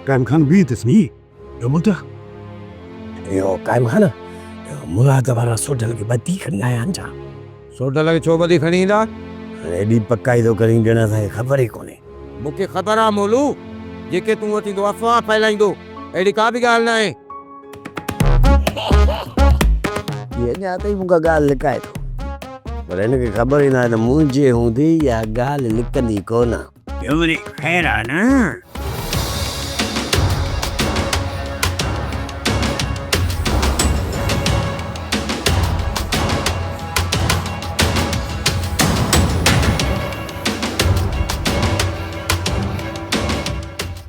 काइम खान भी तस्नी यो मुद्दा यो काइम खान मुराद वारा सोडल की बत्ती खणी आया अंजा सोडल खे छो बदी खणी ईंदा रेडी पकाई तो करी ॾियण असांखे ख़बर ई कोन्हे मूंखे ख़बर आहे मोलू जेके तूं वटि ईंदो अफ़वाह फैलाईंदो अहिड़ी का बि ॻाल्हि न आहे ये अञा ताईं मूंखां ॻाल्हि लिकाए थो पर हिनखे ख़बर ई न आहे त मुंहिंजे हूंदी इहा ॻाल्हि लिकंदी कोन यो वरी ख़ैर आहे न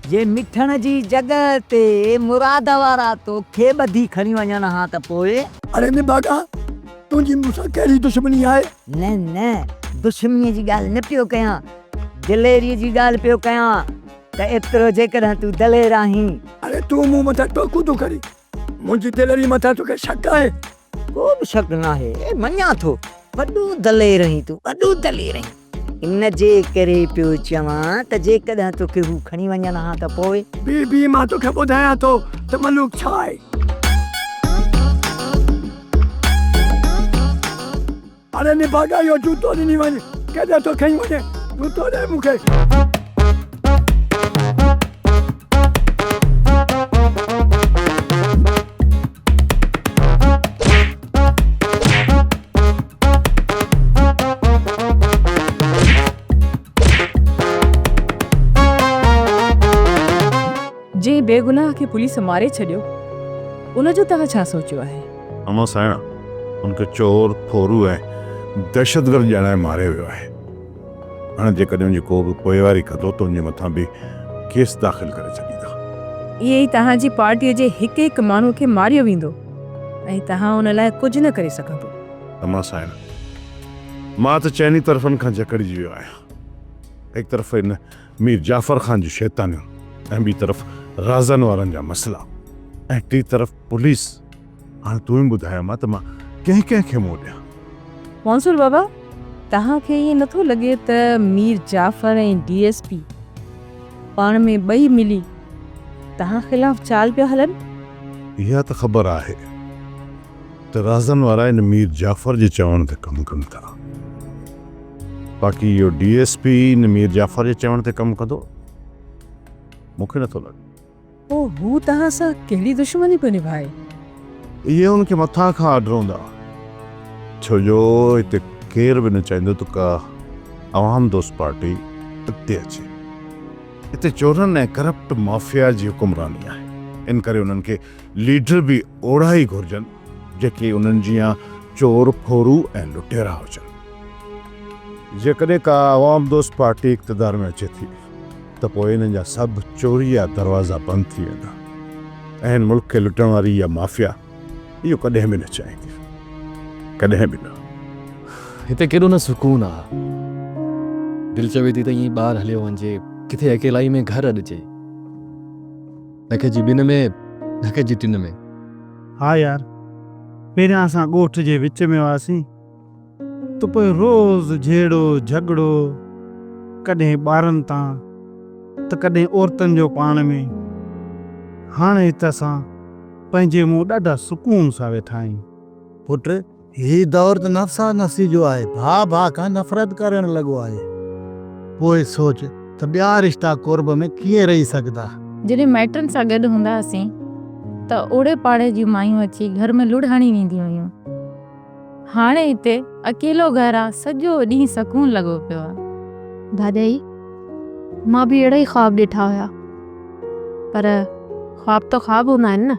जे मिठण जी जगह ते मुराद वारा तोखे ॿधी खणी वञनि हा त पोइ अरे ने बागा तुंहिंजी मूंसां कहिड़ी दुश्मनी आहे न न दुश्मनीअ जी ॻाल्हि न पियो कयां दिलेरीअ जी ॻाल्हि पियो कयां त एतिरो जेकॾहिं तूं दलेर आहीं अरे तूं मूं मथां टोकू थो करी मुंहिंजी दिलेरी मथां तोखे शक आहे को बि शक न आहे मञां थो वॾो दलेर आहीं तूं वॾो दलेर आहीं इन जे करे पियो चवां त जेकॾहिं तोखे हू खणी वञनि हा त पोइ बी मां तोखे ॿुधायां थो त मलूक छा आहे अरे ने बागा यो जूतो ॾिनी वञ केॾे थो खणी वञे जूतो ॾे मूंखे जे बेगुनाह खे पुलिस मारे छॾियो उन जो तव्हां छा सोचियो आहे अमा साइणा उनखे चोर फोरू ऐं दहशतगर्द ॼाणाए मारे वियो आहे हाणे जेकॾहिं उनजी को बि पोइवारी कंदो त उनजे मथां बि केस दाख़िल करे छॾींदा इहे ई तव्हांजी पार्टीअ जे हिकु हिकु माण्हू खे मारियो वेंदो ऐं तव्हां उन लाइ कुझु न करे सघंदो अमा साइणा मां त चइनी तरफ़नि खां जकड़िजी वियो आहियां हिकु तरफ़ इन मीर जाफ़र ख़ान जूं शैतानियूं ऐं ॿी तरफ़ राज़न वारनि जा मसइला ऐं टी तरफ़ पुलिस हाणे तूं ई ॿुधायो मां त मां कंहिंखे मुंहुं ॾियां मंसूर बाबा तव्हांखे ईअं नथो लॻे त मीर जाफ़र ऐं DSP पाण में ॿई मिली तव्हां ख़िलाफ़ चाल पिया हलनि इहा त ख़बर आहे त राज़न वारा इन मीर जाफ़र जे चवण ते कमु कनि था बाक़ी इहो DSP इन मीर जाफ़र जे चवण ते कमु कंदो मूंखे नथो लॻे पोइ हू तव्हां सां कहिड़ी दुश्मनी पियो निभाए इहे उनखे मथां खां आडरंदा छो जो हिते केर बि न चाहींदो त का अवाम दोस्त पार्टी अॻिते अचे हिते चोरनि ऐं करप्ट माफ़िया जी हुकुमरानी आहे इन करे उन्हनि खे लीडर बि ओड़ा ई घुरिजनि जेके उन्हनि जीअं चोर फोरू ऐं लुटेरा हुजनि जेकॾहिं का अवाम दोस्त पार्टी इक़्तिदार में अचे थी त पोइ इन्हनि जा सभु चोरी जा दरवाज़ा बंदि थी वेंदा ऐं हिन मुल्क खे लुटण वारी इहा माफ़िया इहो कॾहिं बि न चाहींदी कॾहिं बि न हिते केॾो न सुकून आहे दिलि चवे थी त ईअं ॿाहिरि हलियो वञे किथे अकेलाई में घर अॾिजे न के जी ॿिनि में न के जी टिनि में हा यार पहिरियां असां ॻोठ जे विच में हुआसीं त पोइ रोज़ झेड़ो झगड़ो कॾहिं ॿारनि तां त कॾहिं औरतुनि जो पाण में हाणे हिते असां पंहिंजे मुंहुं ॾाढा सुकून सां वेठा आहियूं पुट ही दौर त नफ़सा नफ़सी जो आहे भाउ खां नफ़रत करणु लॻो आहे पोइ सोच त ॿिया रिश्ता कुर्ब में कीअं रही सघंदा जॾहिं माइटनि सां गॾु हूंदा हुआसीं त ओड़े पाड़े जूं मायूं अची घर में लुड़ हणी वेंदियूं हुयूं हाणे हिते अकेलो घर आहे सॼो ॾींहुं सकून लॻो पियो आहे भाॼाई मां बि अहिड़ा ई ख़्वाब ॾिठा हुया पर ख़्वाब त ख़्वाब हूंदा आहिनि न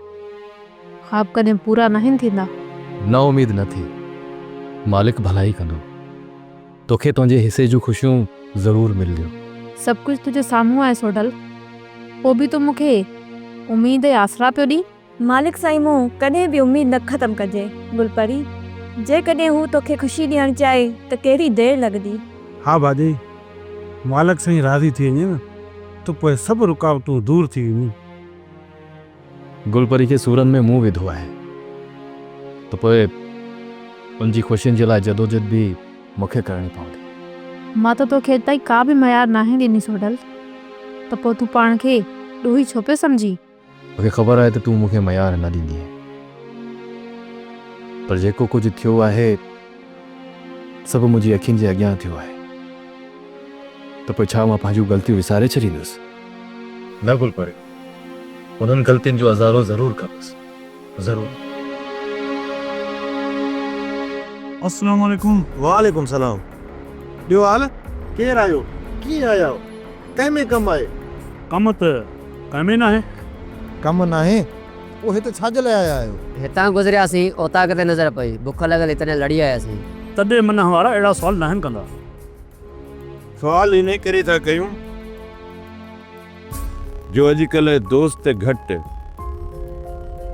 ख़्वाब कॾहिं पूरा न थींदा न उमेद न थी मालिक भलाई कंदो तोखे तुंहिंजे हिसे जूं ख़ुशियूं ज़रूरु मिलंदियूं सभु कुझु तुंहिंजे साम्हूं आहे सोडल पोइ बि तूं मूंखे उमेद ऐं आसरा पियो ॾी मालिक साईं मूं कॾहिं बि उमेद न ख़तमु कजे गुलपरी जेकॾहिं हू तोखे ख़ुशी ॾियणु चाहे त कहिड़ी देरि लॻंदी हा भाॼी मालिक साईं राज़ी थी वञे न त पोइ सभु रुकावटूं दूर थी वञनि गुलपरी खे सूरनि में मुंहुं विधो आहे त पोइ उनजी ख़ुशियुनि जे लाइ जदोजहद बि मूंखे करणी पवंदी मां त तोखे ताईं का बि मयार नाहे ॾिनी सोडल त पोइ तूं पाण खे ॾोही छो पियो सम्झी? मूंखे ख़बर आहे त तूं मूंखे मयार न ॾींदी पर जेको कुझु थियो आहे सभु मुंहिंजी अखियुनि जे अॻियां थियो आहे त पोइ छा मां पंहिंजूं ग़लतियूं विसारे छॾींदुसि? न गुल परे, उन्हनि ग़लतियुनि जो अज़ारो ज़रूरु कंदुसि, ज़रूरु। अस्सलाम वालेकुम। वालेकुम सलाम। ॿियो हाल केरु आयो कीअं आया हो कंहिं में कमु आहे? कम त कंहिंमें न आहे। कमु न आहे पोइ हिते छाजे लाइ आया आहियो? हितां गुज़रियासीं उतां किथे नज़र पई बुख लॻल इतने लड़ी आयासीं। तॾहिं मन वारा अहिड़ा सुवाल न आहिनि कंदा। सवाल इन करे था कयूं जो अॼुकल्ह दोस्त घटि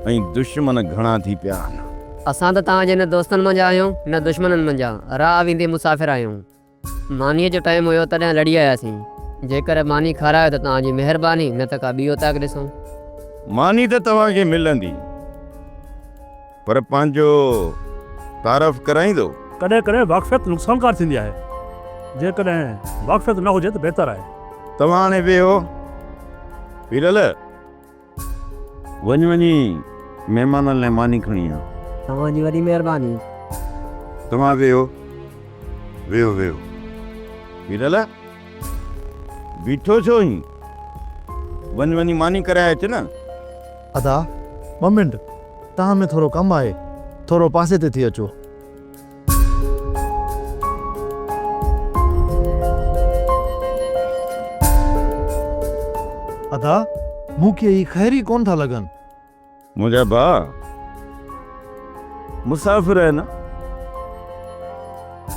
ऐं दुश्मन घणा थी पिया आहिनि। असां त तव्हांजे न दोस्तनि मंझां आहियूं न दुश्मननि मंझां, राह वेंदे मुसाफ़िर आहियूं। मानीअ जो टाइम हुयो तॾहिं लड़ी आयासीं। जेकर मानी खारायो त तव्हांजी महिरबानी, न त का ॿियो ताक ॾिसूं। मानी त तव्हांखे मिलंदी पर पंहिंजो तारफ़ कराईंदो? कॾहिं कॾहिं वाक़फ़ियत नुक़सानकार थींदी आहे, जेकॾहिं वाक़फ़ियत न हुजे त बहितर आहे। तव्हां हाणे वेहो पीरल वञी महिमाननि लाइ मानी खणी आ। तव्हांजी वॾी महिरबानी। तव्हां वेहो वेहो वेहो पीरल बीठो छो ई वञी मानी कराए अच न। अदा ॿ मिंट तव्हां में थोरो कमु आहे, थोरो पासे ते थी अचो। अदा मूंखे ही ख़ैरी कोन था लॻनि। मुंहिंजा भाउ मुसाफ़िर आहे न,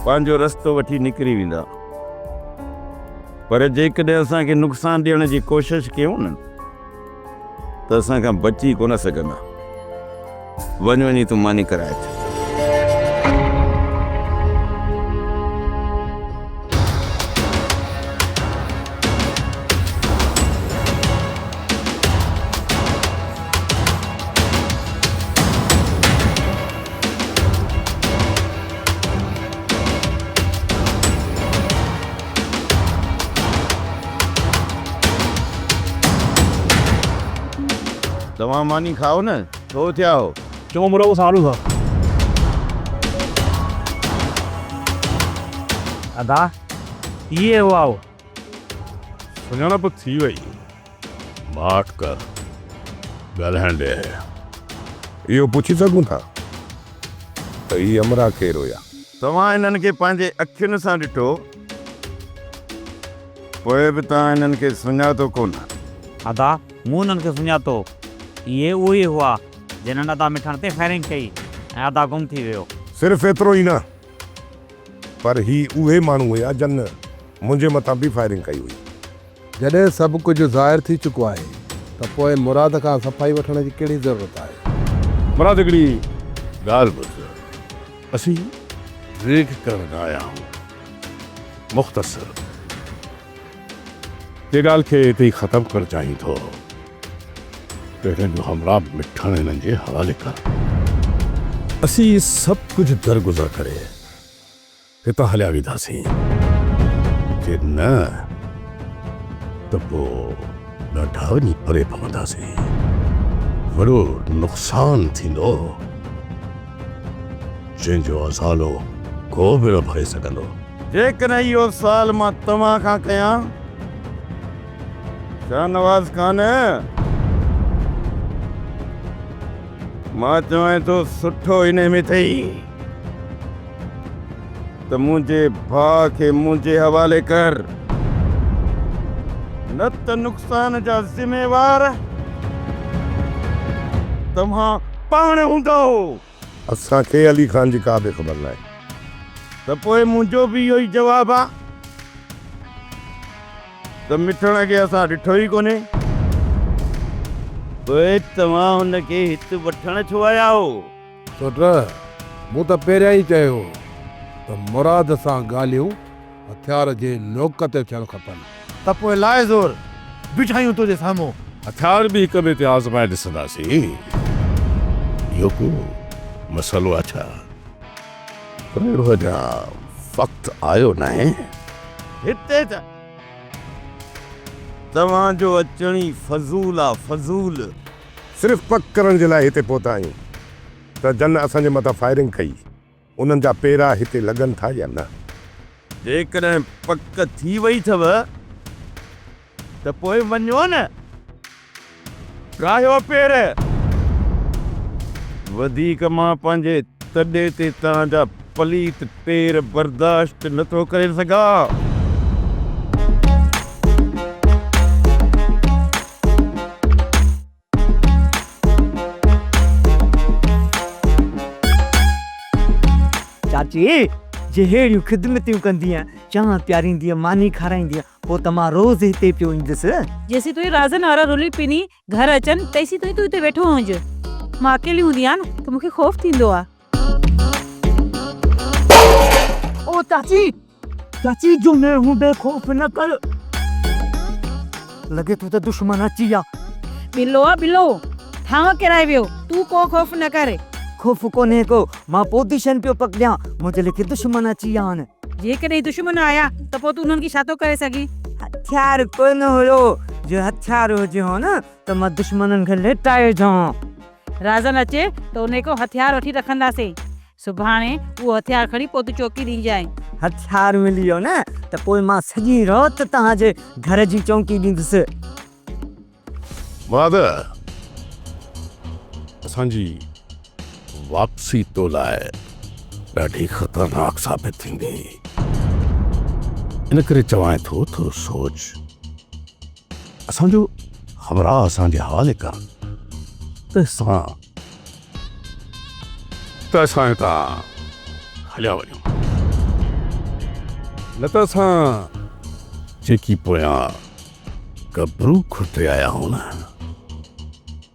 पंहिंजो रस्तो वठी निकिरी वेंदा पर जेकॾहिं असांखे नुक़सान ॾियण जी कोशिशि कयूं न त असां खां बची कोन सघंदा। वञी तूं मानी कराए अच। तव्हां मानी खाओ न, छो थिया हो? चङो मुरबो सालू था। अदा ये हुआ हो सुञाणप थी वई। माठ कर ॻाल्हाइण ॾे। इहो पुछी सघूं था त ही अमरा केरु हुया? तव्हां हिननि खे पंहिंजे अखियुनि सां ॾिठो पोइ बि तव्हां हिननि खे सुञातो कोन? अदा मूं हुननि खे सुञातो। ये उहे हुआ जिन्हनि अदा मिठण ते फायरिंग कई ऐं अदा गुम थी वियो। सिर्फ़ एतिरो ई न पर ही उहे माण्हू हुया जन मुंहिंजे मथां बि फायरिंग कई हुई। जॾहिं सभु कुझु ज़ाहिर थी चुको आहे त पोइ मुराद खां सफ़ाई वठण जी कहिड़ी ज़रूरत आहे? मुराद हिकिड़ी ॻाल्हि ॿुध, असीं रेख करण आया आहियूं। मुख़्तसर ये ॻाल्हि खे हिते ई ख़तमु करणु चाहीं थो त हिननि जो हमरा मिठण हिननि जे हवाले कर। असीं सभु कुझु दरगुज़र करे हितां हलिया वेंदासीं, जे न त पोइ ॾाढा वञी परे पवंदासीं, वॾो नुक़सानु थींदो जंहिंजो असालो को बि न भरे सघंदो। जेकॾहिं इहो सुवाल मां तव्हां खां कयां शाहनवाज़ खान, मां चवां थो सुठो इन में अथई त मुंहिंजे भाउ खे मुंहिंजे हवाले कर, न त नुक़सान जा ज़िम्मेवार तव्हां पाण हूंदो। असांखे अली ख़ान जी का बि ख़बर न आहे। त पोइ मुंहिंजो बि इहो ई जवाबु आहे त मिठण खे असां ॾिठो ई कोन्हे, पोइ तव्हां हुनखे हिते वठण छो आया हो? सोट मूं त पहिरियां ई चयो त मुराद सां ॻाल्हियूं हथियार जे नोक ते थियणु खपनि। त पोइ लाइ ज़ोर बिछायूं तुंहिंजे साम्हूं। हथियार बि हिक ॿिए ते आज़माए ॾिसंदासीं। इहो को मसइलो आहे छा? पर अञा वक़्तु आयो न आहे। हिते तव्हांजो अचणी फज़ूल आहे फज़ूल। सिर्फ़ु पक करण जे लाइ हिते पहुता आहियूं त जन असांजे मथां फायरिंग कई, उन्हनि जा पेरा हिते लॻनि था या न? जेकॾहिं पक थी वई अथव त पोइ वञो न, गायो पेर। वधीक मां पंहिंजे तॾे ते तव्हांजा पलीत पेर बर्दाश्त नथो करे सघां। चाची जे हेड़ियूं ख़िदमतियूं कंदी चाह प्यारींदी मानी खाराईंदी पोइ त मां रोज़ हिते पियो ईंदुसि। जेसी तुई राज़न वारा रुली पिनी घर अचनि तेसी तुई तू हिते वेठो हुज। मां अकेली हूंदी आहियां न त मूंखे ख़ौफ़ थींदो आहे। ओ चाची, चाची जो न हूं बेखौफ़ न कर, लगे तो त दुश्मन अची विया। बिलो आहे बिलो, थांव किराए वियो, तू को ख़ौफ़ न करे। ख़ौफ़ कोन्हे को, मां पोज़ीशन पियो पकड़ियां, मुंहिंजे लेखे दुश्मन अची विया आहिनि। जेकॾहिं दुश्मन आया त पोइ तू उन्हनि खे छा थो करे सघी? हथियार कोन हुयो, जो हथियार हुजे हो न त मां दुश्मननि खे लेटाए जां। राज़न अचे त उन को हथियार वठी रखंदासीं। सुभाणे उहो हथियार खणी पोइ तू चौकी ॾींजांइ। हथियार मिली वियो न त पोइ मां सॼी राति तव्हांजे घर जी चौकी ॾींदुसि। माद असांजी वापसी तो लाइ ॾाढी ख़तरनाक साबित थींदी, इन करे चवां थो थोरो सोच। असांजो हमरा असांजे हवाले कर त असां हितां हलिया वञूं, न त असां जेकी पोयां कब्रू खुटे आया आहियूं न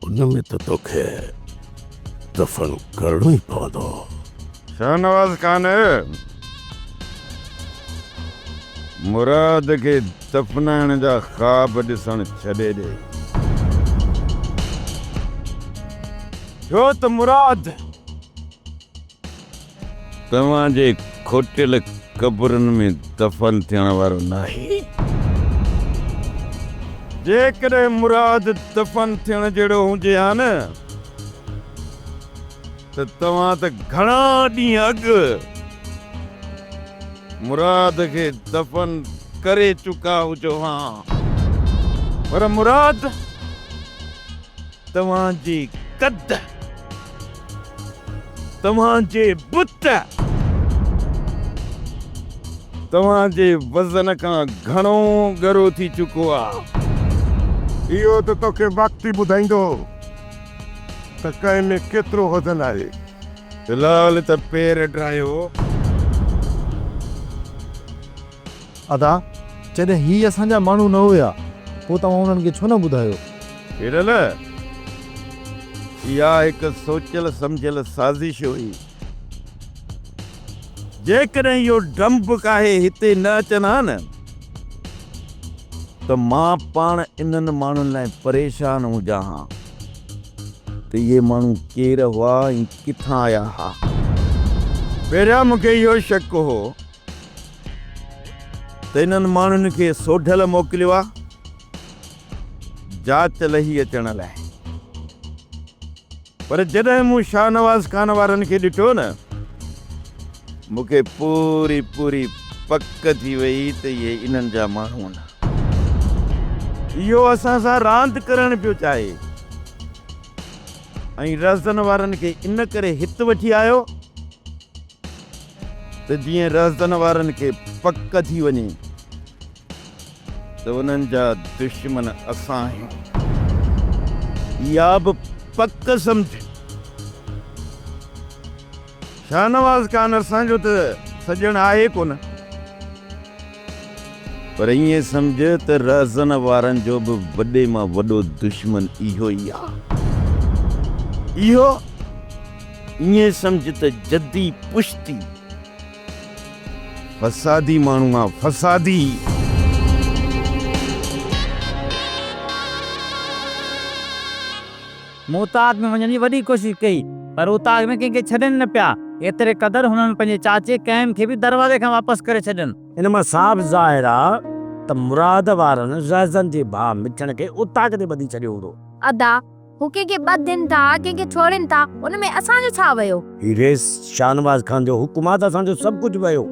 उनमें त तोखे दफ़न करणो ई पवंदो। शाहनवाज़ खान, मुराद खे दफ़नाइण जा ख़्वाब ॾिसण छॾे ॾे, छो त मुराद तव्हांजे खोटियल क़ब्रुनि में दफ़न थियण वारो नाहे। जेकॾहिं मुराद दफ़न थियण जहिड़ो हुजे हा न त तव्हां त घणा ॾींहं अॻु मुराद खे दफ़न करे चुका हुजो हा, पर मुराद तव्हांजी कद, तव्हांजे बुत, तव्हांजे वज़न खां घणो गरो थी चुको आहे। इहो त तोखे वक़्तु ई ॿुधाईंदो त कंहिं में केतिरो वज़न आहे। फ़िलहाल त पेर ड्रायो। अदा जॾहिं ही असांजा माण्हू न हुया पोइ तव्हां उन्हनि खे छो न ॿुधायो? हिरल, इहा हिकु सोचियल सम्झियल साज़िश हुई। जेकॾहिं इहो डंप काहे हिते न अचनि हा न त मां पाण इन्हनि माण्हुनि लाइ परेशान हुजां हा त इहे माण्हू केरु हुआ ऐं किथां आया हा। पहिरियां मूंखे इहो शक हो त इन्हनि माण्हुनि खे सोढल मोकिलियो आहे जाच लही अचण लाइ, पर जॾहिं मूं शाहनवाज़ खान वारनि खे ॾिठो न मूंखे पूरी पूरी पक थी वई त इहे इन्हनि जा माण्हू आहिनि। इहो असां सां रांदि करणु पियो चाहे ऐं राज़न वारनि खे इन करे हिते वठी आयो त जीअं राज़न वारनि खे पक थी वञे त उन्हनि जा दुश्मन असां आहियूं। इहा बि पक सम्झ। शाहनवाज़ खान असांजो त सॼण आहे कोन, पर ईअं सम्झ त राज़न वारनि जो बि वॾे मां वॾो दुश्मन इहो ई आहे। इहो ईअं सम्झ त जदी पुश्ती फसादी माण्हू आहे, फसादी। मुताद में वञण जी वॾी कोशिशि कई पर उताद में कंहिंखे छॾनि न पिया। एतिरे क़दुरु हुननि पंहिंजे चाचे कैम खे बि दरवाज़े खां वापसि करे छॾनि। इन मां साफ़ ज़ाहिर आहे त मुराद वारनि रज़न जे भाउ मिठण खे उतां किथे ॿधी छॾियो हूंदो। अदा हू कंहिंखे ॿधनि था कंहिंखे छोड़नि था उन में असांजो छा वियो? ही रेस शाहनवाज़ खान जो हुकुम आहे त असांजो सभु कुझु वियो।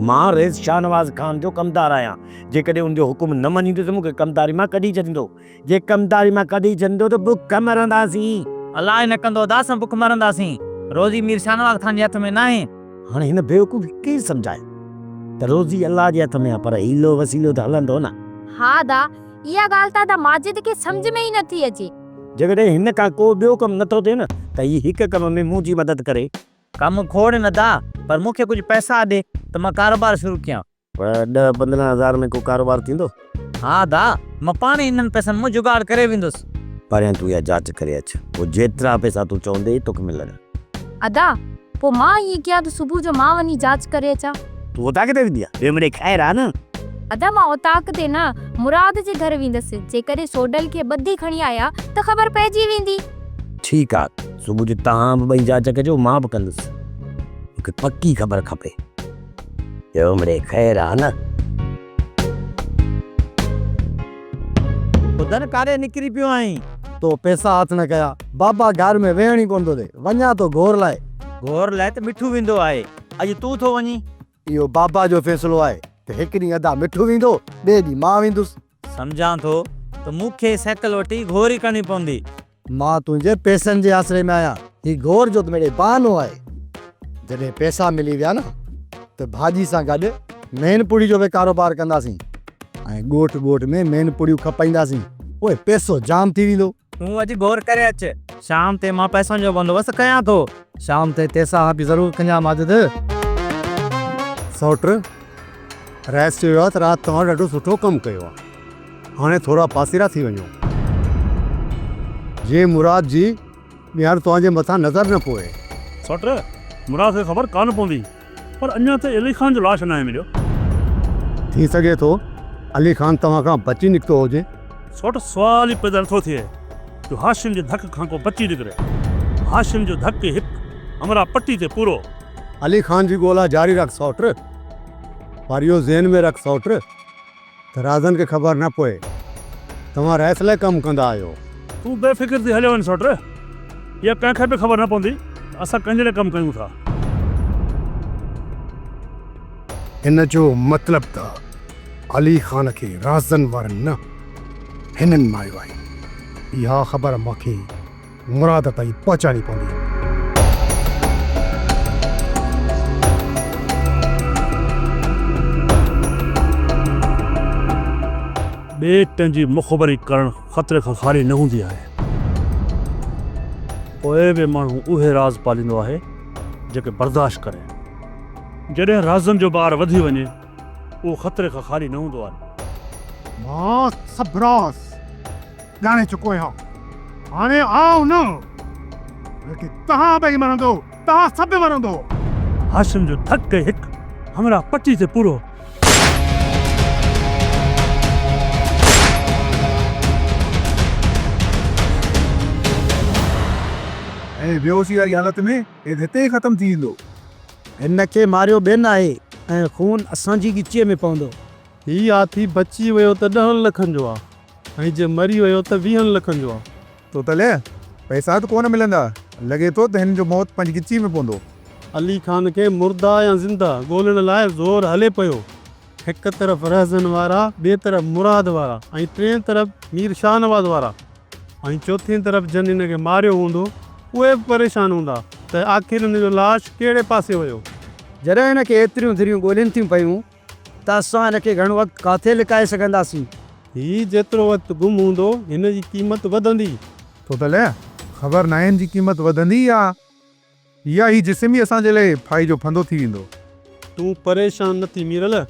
मां रेस शाहनवाज़ खान जो कमदार आहियां। जेकॾहिं उनजो हुकुम न मञींदो त मूंखे कमदारी मां कढी छॾींदो। जे कमदारी मां कढी छॾींदो त बुख मरंदासीं। अलाह न कंदो अदा असां बुख मरंदासीं। रोज़ी मीर शाहनवाज़ खान जे हथ में न आहे। हाणे हिन बेवकूफ़ केरु सम्झाए त रोज़ी अलाह जे हथ में आहे, पर हीलो वसीलो त हलंदो न। हा दा इहा ॻाल्हि त माजिद खे सम्झ में ई नथी अचे। जेकॾहिं हिन खां को ॿियो कमु नथो थिए न त ही हिकु कम में मुंहिंजी मदद करे। कमु खोड़ न दा, पर मूंखे कुझु पैसा ॾे त मां कारोबार शुरू कयां। पर 10-15 हज़ार में को कारोबार थींदो? हा दा मां पाण ई हिननि पैसनि मां जुगाड़ करे वेंदुसि। पहिरियां तूं इहा जांच करे अच, पोइ जेतिरा पैसा तूं चवंदे तोखे मिलनि। अदा पोइ मां ईअं कयां त सुबुह जो मां वञी जांच करे अचां। तूं उतां किथे वेंदी आहे? ॿिए मिड़े ख़ैर आहे न? अदा मां उताक ते न मुराद जे घर वेंदसि। जेकॾहिं सोडल खे ॿधी खणी आया त ख़बर पइजी वेंदी। ठीकु आहे, सुबुह जो तव्हां बि ॿई जांच कजो, मां बि कंदुसि। मूंखे पकी ख़बर खपे। ॿियो मिड़े ख़ैर आहे न? ॿुधनि काॾे निकिरी पियो आहीं? तो पैसा हथ न कया, बाबा घर में वेहण ई कोन थो थिए। वञा तो घोर लाइ। घोर लाइ त मिठू वेंदो आहे, अॼु तूं थो वञी। इहो बाबा जो फ़ैसिलो आहे त हिकु ॾींहुं अदा मिठू वेंदो, ॿिए ॾींहुं मां वेंदुसि। सम्झां थो त मूंखे साइकिल वठी घोरी करणी पवंदी। मां तुंहिंजे पैसनि जे आसरे में आहियां। ही घोर जो त मेरे बहानो आहे। जॾहिं पैसा मिली विया न त भाॼी सां गॾु मेन पुड़ी जो बि कारोबार कंदासीं ऐं ॻोठ ॻोठ में मेन पुड़ियूं खपाईंदासीं। उहे पैसो जाम थी वेंदो। तूं अॼु घोर करे अच, शाम ते मां पैसनि जो बंदोबस्तु कयां थो। शाम ते तंहिंसां बि ज़रूरु कञा माजिद। सौट रैस चयो आहे त राति तव्हां ॾाढो सुठो कमु कयो आहे। हाणे थोरा पासीरा थी वञो। जे मुराद जी ॿीहर तव्हांजे मथां नज़र न पोए। सौट मुराद खे ख़बर कान पवंदी, पर अञा त अली खान जो लाश न आहे मिलियो। थी सघे थो अली खान तव्हां खां बची निकितो हुजे। सौट सुवाल ई पैदा नथो थिए जो हाशिम जे धक खां को बची निकिरे। हाशिम जो धक हिकु हमरा पट्टी ते पूरो। अली खान जी ॻोल्हा जारी रख सौट, पर इहो ज़हन में रख सौट त राज़न खे ख़बर न पए तव्हां रैस लाइ कमु कंदा आहियो। तूं बेफ़िक्र थी हलियो वञ सौट, इहा कंहिंखे बि ख़बर न पवंदी असां कंहिंजे लाइ कमु कयूं था। हिन जो मतिलबु त अली खान खे राज़न वारनि न हिननि मारियो आहे। इहा ख़बर मूंखे मुराद ताईं पहुचाइणी पवंदी। ॿिए जी मुख़बरी करणु ख़तरे खां ख़ाली न हूंदी आहे। पोइ बि माण्हू उहे राज़ पालींदो आहे जेके बर्दाश्त करे। जॾहिं राज़नि जो ॿार वधी वञे उहो ख़तरे खां ख़ाली न हूंदो आहे। मां सभु राज़ ॼाणे चुको आहियां। हाणे आऊं न बल्कि तव्हां ॿई मरंदो, तव्हां सभु मरंदो। हाशिम जो धक हिकु हमरा पट्टी ते पूरो। ऐं बेहोशी वारी हालत में हिते ई ख़तमु थी वेंदो। हिन खे मारियो ॿियनि आहे ऐं खून असांजी गिचीअ में पवंदो। हीउ हाथी बची वियो त 10 लखनि जो आहे ऐं जे मरी वियो त 20 लखनि जो आहे। तो तले पैसा त कोन मिलंदा। लॻे थो त हिन जो मौत पंहिंजी गिची में पवंदो। अली खान खे मुर्दा या ज़िंदा ॻोल्हण लाइ ज़ोर हले पियो। हिकु तरफ़ रहज़न वारा, ॿिए तरफ़ मुराद वारा ऐं टे तरफ़ मीर शाहनवाज़ वारा ऐं चौथी तरफ़ जन हिन खे मारियो हूंदो उहे बि परेशान हूंदा त आख़िर हिन जो लाश कहिड़े पासे वियो। जॾहिं हिन खे एतिरियूं थिरियूं ॻोल्हियुनि थियूं पयूं त असां हिन खे घणो वक़्तु किथे लिकाए सघंदासीं। हीउ जेतिरो वक़्तु गुम हूंदो हिन जी क़ीमत वधंदी। तो तले ख़बर न आहे हिन जी क़ीमत वधंदी या ही जिस्म ई असांजे लाइ फाई जो फंदो थी वेंदो। तूं परेशान न थी मीरल।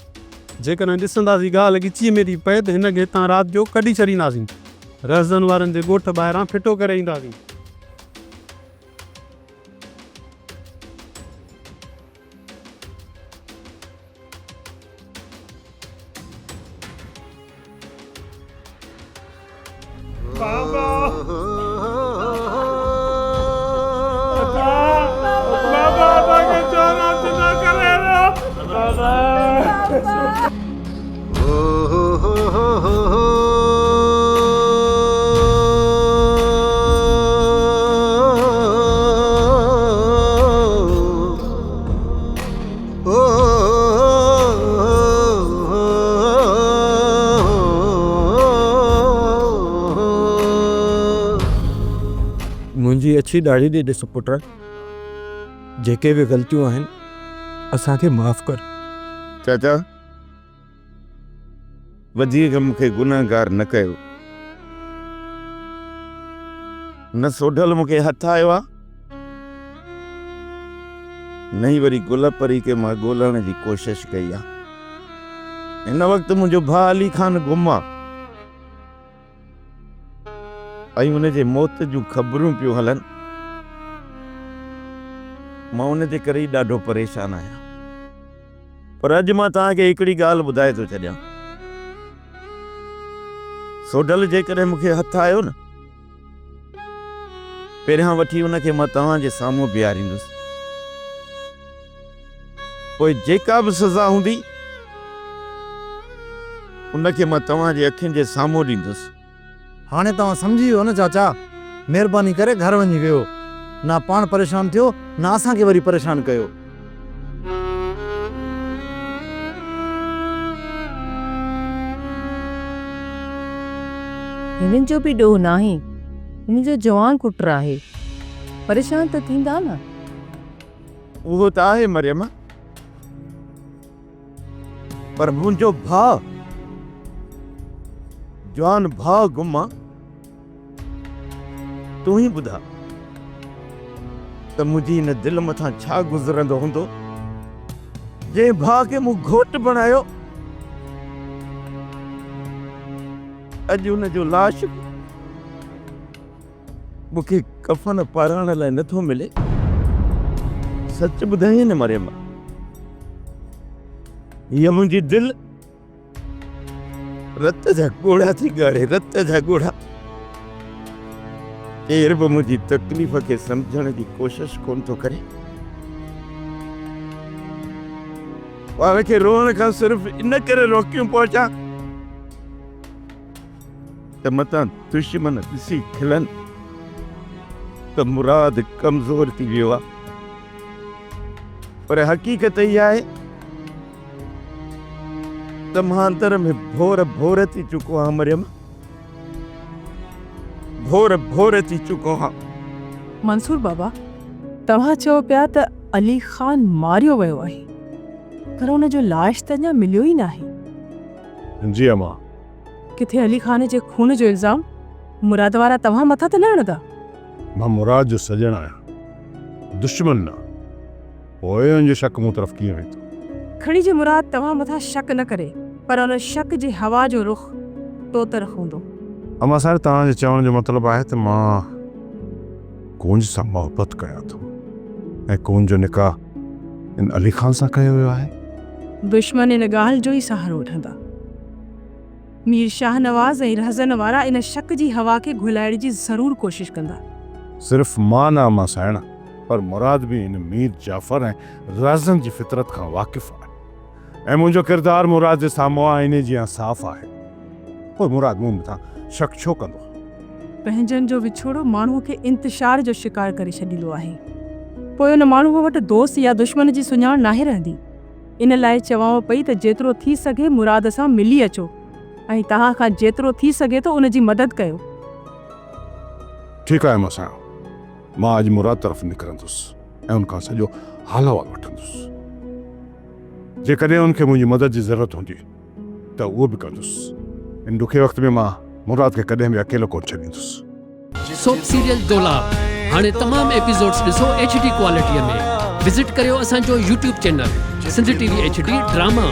जेकॾहिं ॾिसंदासीं ॻाल्हि गिचीअ में थी पए त हिन खे हितां राति जो कढी छॾींदासीं। रहज़न वारनि जे ॻोठ ॿाहिरां फिटो करे ईंदासीं। बाबा अछी ॾाढ़ी ॾे ॾिस पुट, जेके बि ग़लतियूं आहिनि असांखे माफ़ कर। चाचा वधीक मूंखे गुनाहगार न कयो, न सोढल मूंखे हथ आयो आहे, न ई वरी गुल परी के मां ॻोल्हण जी कोशिश कई आहे। हिन वक़्तु मुंहिंजो भाउ अली खान गुम आहे ऐं हुनजे मौत जूं ख़बरूं पियूं हलनि। मां उन जे करे ई ॾाढो परेशान आहियां। पर अॼु मां तव्हांखे हिकिड़ी ॻाल्हि ॿुधाए थो छॾियां। सोढल जेकॾहिं मूंखे हथ आयो न, पहिरियां वठी हुनखे मां तव्हांजे साम्हूं बीहारींदुसि, पोइ जेका बि सज़ा हूंदी उनखे मां तव्हांजे अखियुनि जे साम्हूं ॾींदुसि। हाणे तव्हां सम्झी वियो न चाचा, महिरबानी करे घर वञी वियो, ना पाण परेशान थियो ना असांखे वरी परेशान कयो। हिननि जो बि ॾोह न आहे, हिन जो जवान पुटु आहे, परेशान त थींदा न। उहो त आहे मरियम, पर मुंहिंजो भाउ, जवान भाउ गुम आहे। तूं ई ॿुधा त मुंहिंजी हिन दिलि मथां छा गुज़रंदो हूंदो जंहिं भाउ खे मूं घोट बणायो, अॼु हुनजो लाश मूंखे कफन पाराइण लाइ नथो मिले। सच ॿुधाई न मरियम, हीअ मुंहिंजी दिलि रत जा ॻोढ़ा थी ॻाढ़े, रत जा ॻोढ़ा। केर बि मुंहिंजी तकलीफ़ खे सम्झण जी कोशिश कोन थो करे। पाण खे रोअण खां सिर्फ़ इन करे रोकियूं पहुचा त मतां दुश्मन ॾिसी खिलनि त मुराद कमज़ोर थी वियो आहे। पर हक़ीक़त इहा आहे त मां अंदर में भोर भोर थी चुको आहियां मरियम, भोर भोर थी चुको आहियां। मंसूर बाबा, तव्हां चओ पिया त अली ख़ान मारियो वियो आहे, पर हुन जो लाश त अञा मिलियो ई न आहे। जी अम्मा। किथे अली ख़ान जे खून जो इल्ज़ाम मुराद वारा तव्हां मथां त न हणंदा? मां मुराद जो सजण आहियां, दुश्मन न। पोइ हुनजो शक मूं तरफ़ कीअं वेंदो? खणी जे मुराद तव्हां मथां शक न करे, पर हुन शक जे हवा जो रुख तो तरफ़ हूंदो। अम्मा साहिब, तव्हांजे चवण जो मतिलबु आहे त मां कूंज सां मोहबत कयां थो ऐं कूंज जो निकाह इन अली ख़ान सां कयो वियो आहे। दुश्मन इन ॻाल्हि जो ई सहारो वठंदा। मीर शाह नवाज़ ऐं रहज़न वारा इन शक जी हवा खे घुलाइण जी ज़रूर कोशिश कंदा। सिर्फ़ मां न अम्मा साहिब, पर मुराद बि इन मीर जाफ़र ऐं राज़न जी फितरत खां वाक़िफ़ आहे ऐं मुंहिंजो किरदारु मुराद जे साम्हूं आईने जीअं साफ़ आहे। पोइ मुराद मूं मथां शक छो कंदो? पंहिंजनि जो विछोड़ो माण्हूअ खे इंतिशार जो शिकार करे छॾींदो आहे। पोइ उन माण्हूअ वटि दोस्त या दुश्मन जी सुञाण नाहे रहंदी। इन लाइ चवांव पई त जेतिरो थी सघे मुराद सां मिली अचो ऐं तव्हां खां जेतिरो थी सघे थो उन जी मदद कयो। ठीकु आहे अम्मा साहिब, मां अॼु मुराद तरफ़ निकिरंदुसि ऐं उनखां सॼो हाल अहिवाल वठंदुसि। जेकॾहिं उनखे मुंहिंजी मदद जी ज़रूरत हूंदी त उहो बि कंदुसि। इन ॾुखे वक़्त में मां मुराद खे कॾहिं बि अकेलो कोन छॾींदुसि। सोप सीरियल डोलाप हाणे तमामु एपिसोड्स ॾिसो HD क्वालिटीअ में। विज़िट करियो असांजो YouTube channel Sindh TV HD drama.